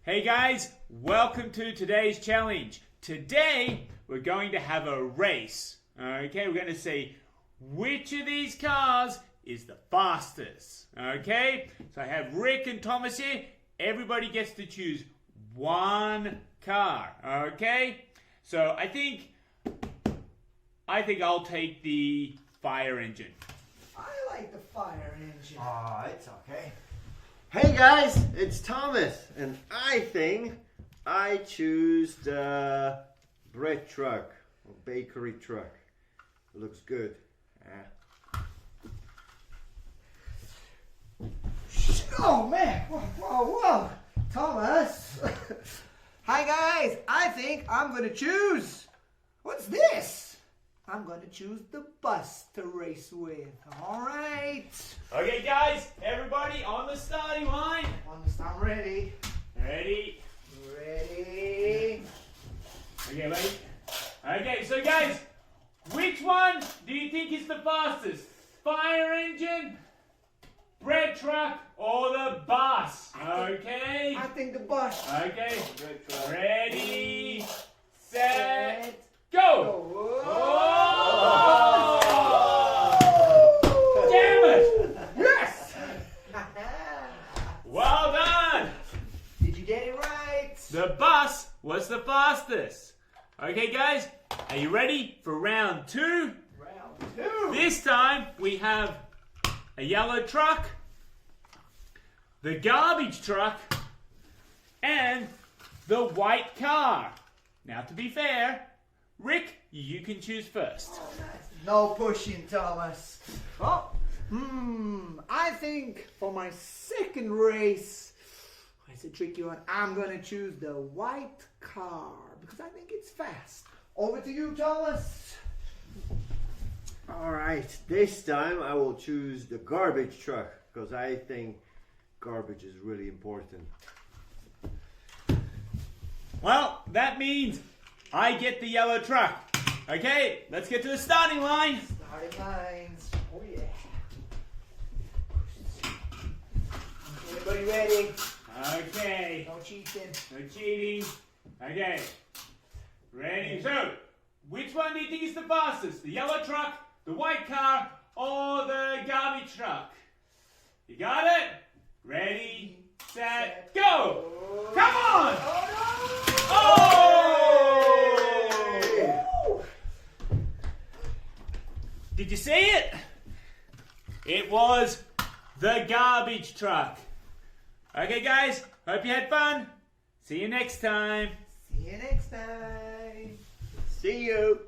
Hey guys, welcome to today's challenge. Today we're going to have a race. Okay, we're going to see which of these cars is the fastest. Okay, so I have Rick and Thomas here. Everybody gets to choose one car. Okay, so I think I'll take the fire engine. I like the fire engine. Oh, it's okay. Hey guys, it's Thomas, and I think I choose the bread truck or bakery truck. It looks good. Oh man, whoa, Thomas. Hi guys, I think I'm gonna choose. What's this? I'm gonna choose the bus to race with. All right. Okay guys, everybody on the starting line. I'm ready. Ready? Ready. Okay, ready? Okay, so guys, which one do you think is the fastest? Fire engine, bread truck, or the bus? Okay. I think the bus. Okay. Ready, set, go! Oh! Damn it! Yes! Well done! Did you get it right? The bus was the fastest. Okay, guys, are you ready for round two? Round two. This time we have a yellow truck, the garbage truck, and the white car. Now, to be fair, Rick, you can choose first. No pushing, Thomas. Oh, I think for my second race, it's a tricky one. I'm gonna choose the white car because I think it's fast. Over to you, Thomas. All right, this time I will choose the garbage truck because I think garbage is really important. Well, that means I get the yellow truck. Okay, let's get to the starting line. Starting lines. Oh yeah. Everybody ready? Okay, No cheating. no cheating. Okay, ready? So, which one do you think is the fastest? The yellow truck, the white car, or the garbage truck? You got it? Ready, set, go! Come on! Oh! Did you see it? It was the garbage truck. Okay, guys, hope you had fun. See you next time. See you next time. See you.